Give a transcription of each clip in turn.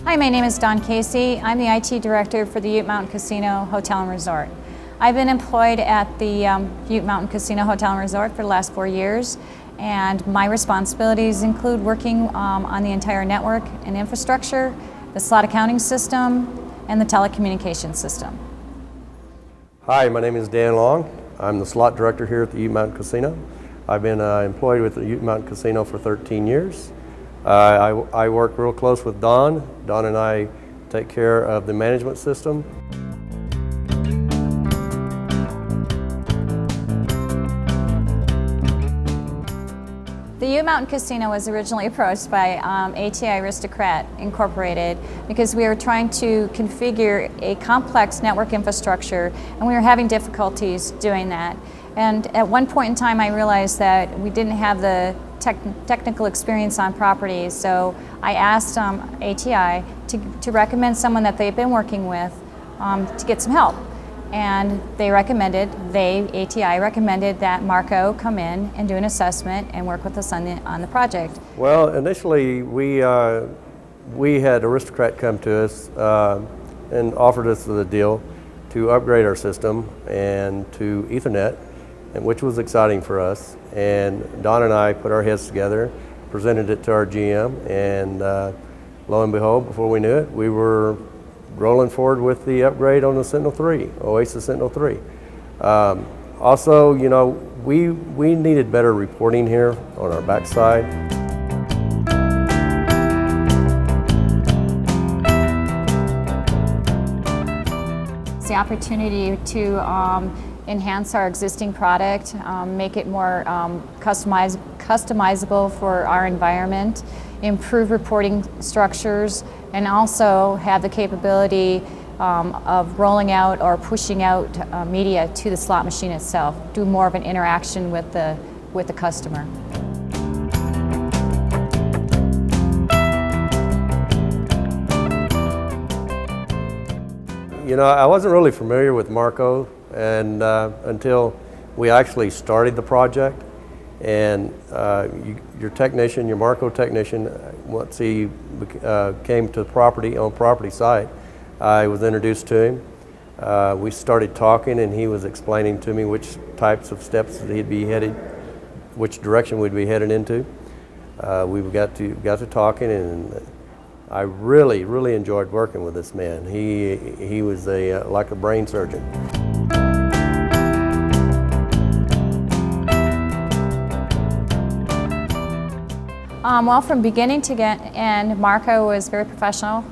Hi, my name is Dawn Casey. I'm the IT Director for the Ute Mountain Casino Hotel and Resort. I've been employed at the Ute Mountain Casino Hotel and Resort for the last 4 years, and my responsibilities include working on the entire network and infrastructure, the slot accounting system, and the telecommunications system. Hi, my name is Dan Long. I'm the slot director here at the Ute Mountain Casino. I've been employed with the Ute Mountain Casino for 13 years. I work real close with Don. Don and I take care of the management system. The Ute Mountain Casino was originally approached by ATI Aristocrat Incorporated because we were trying to configure a complex network infrastructure, and we were having difficulties doing that. And at one point in time I realized that we didn't have the technical experience on property, so I asked ATI to recommend someone that they've been working with to get some help. And ATI recommended that Marco come in and do an assessment and work with us on the project. Well, initially we had Aristocrat come to us and offered us the deal to upgrade our system and to Ethernet, which was exciting for us. And Don and I put our heads together, presented it to our GM, and lo and behold, before we knew it, we were rolling forward with the upgrade on the Sentinel 3, Oasis Sentinel 3. Also, you know, we needed better reporting here on our backside. It's the opportunity to enhance our existing product, make it more customizable for our environment, improve reporting structures, and also have the capability of rolling out or pushing out media to the slot machine itself, do more of an interaction with the customer. You know, I wasn't really familiar with Marco and until we actually started the project. And your technician, your Marco technician, once he came to the property site, I was introduced to him. We started talking, and he was explaining to me which types of steps that he'd be headed, which direction we'd be headed into. We got to talking, and I really enjoyed working with this man. He was like a brain surgeon. Well, from beginning to end, Marco was very professional,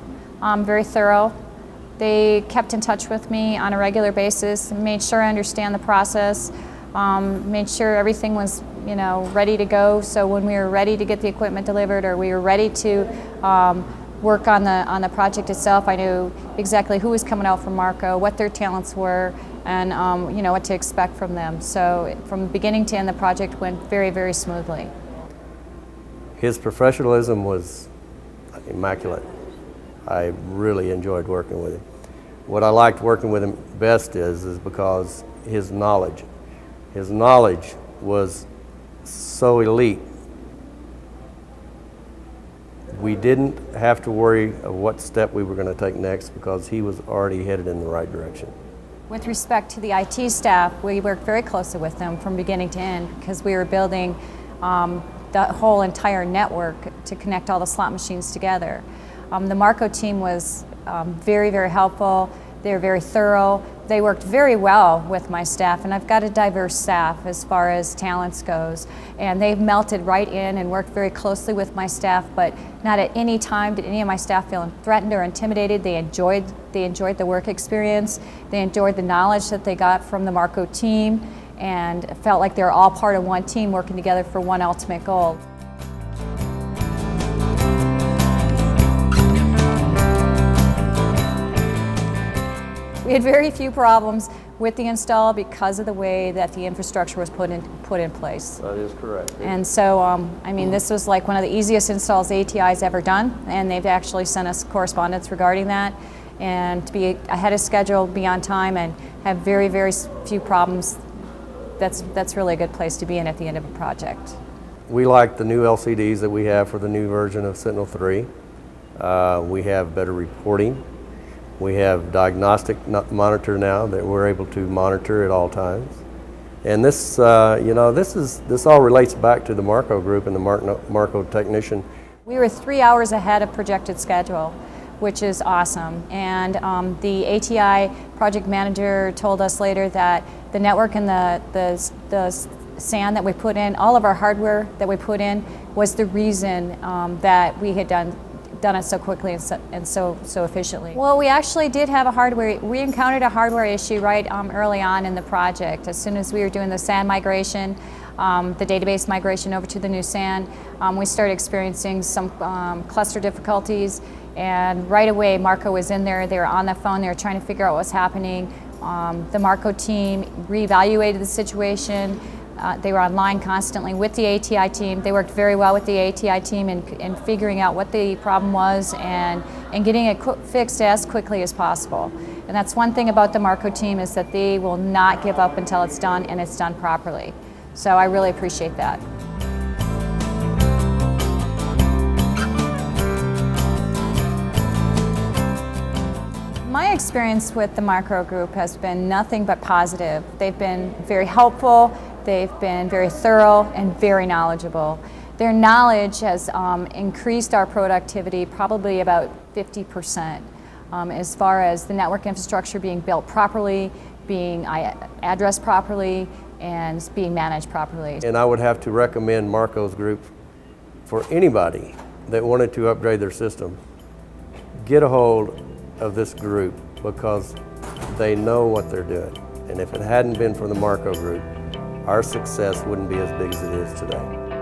very thorough. They kept in touch with me on a regular basis, made sure I understand the process, made sure everything was, you know, ready to go. So when we were ready to get the equipment delivered, or we were ready to work on the project itself, I knew exactly who was coming out from Marco, what their talents were, and you know, what to expect from them. So from beginning to end, the project went very smoothly. His professionalism was immaculate. I really enjoyed working with him. What I liked working with him best is because his knowledge was so elite. We didn't have to worry of what step we were going to take next because he was already headed in the right direction. With respect to the IT staff, we worked very closely with them from beginning to end because we were building the whole entire network to connect all the slot machines together. The Marco team was very helpful. They were very thorough. They worked very well with my staff, and I've got a diverse staff as far as talents goes. And they've melted right in and worked very closely with my staff, but not at any time did any of my staff feel threatened or intimidated. They enjoyed the work experience. They enjoyed the knowledge that they got from the Marco team, and felt like they were all part of one team working together for one ultimate goal. We had very few problems with the install because of the way that the infrastructure was put in place. That is correct. And so, I mean, this was like one of the easiest installs ATI's ever done, and they've actually sent us correspondence regarding that. And to be ahead of schedule, be on time, and have very few problems, that's really a good place to be in at the end of a project. We like the new LCDs that we have for the new version of Sentinel 3. We have better reporting. We have diagnostic monitor now that we're able to monitor at all times. And this, this all relates back to the Marco group and the Marco technician. We were 3 hours ahead of projected schedule, which is awesome. And the ATI project manager told us later that the network and the sand that we put in, all of our hardware that we put in, was the reason that we had done it so quickly and so efficiently. Well, we actually did have we encountered a hardware issue right early on in the project. As soon as we were doing the sand migration, the database migration over to the new sand, we started experiencing some cluster difficulties, and right away Marco was in there. They were on the phone, they were trying to figure out what was happening. The Marco team reevaluated the situation. They were online constantly with the ATI team. They worked very well with the ATI team in figuring out what the problem was and getting it fixed as quickly as possible. And that's one thing about the Marco team, is that they will not give up until it's done and it's done properly. So I really appreciate that. My experience with the Marco group has been nothing but positive. They've been very helpful, they've been very thorough, and very knowledgeable. Their knowledge has increased our productivity probably about 50%, as far as the network infrastructure being built properly, being addressed properly, and being managed properly. And I would have to recommend Marco's group for anybody that wanted to upgrade their system. Get a hold of this group, because they know what they're doing. And if it hadn't been for the Marco group, our success wouldn't be as big as it is today.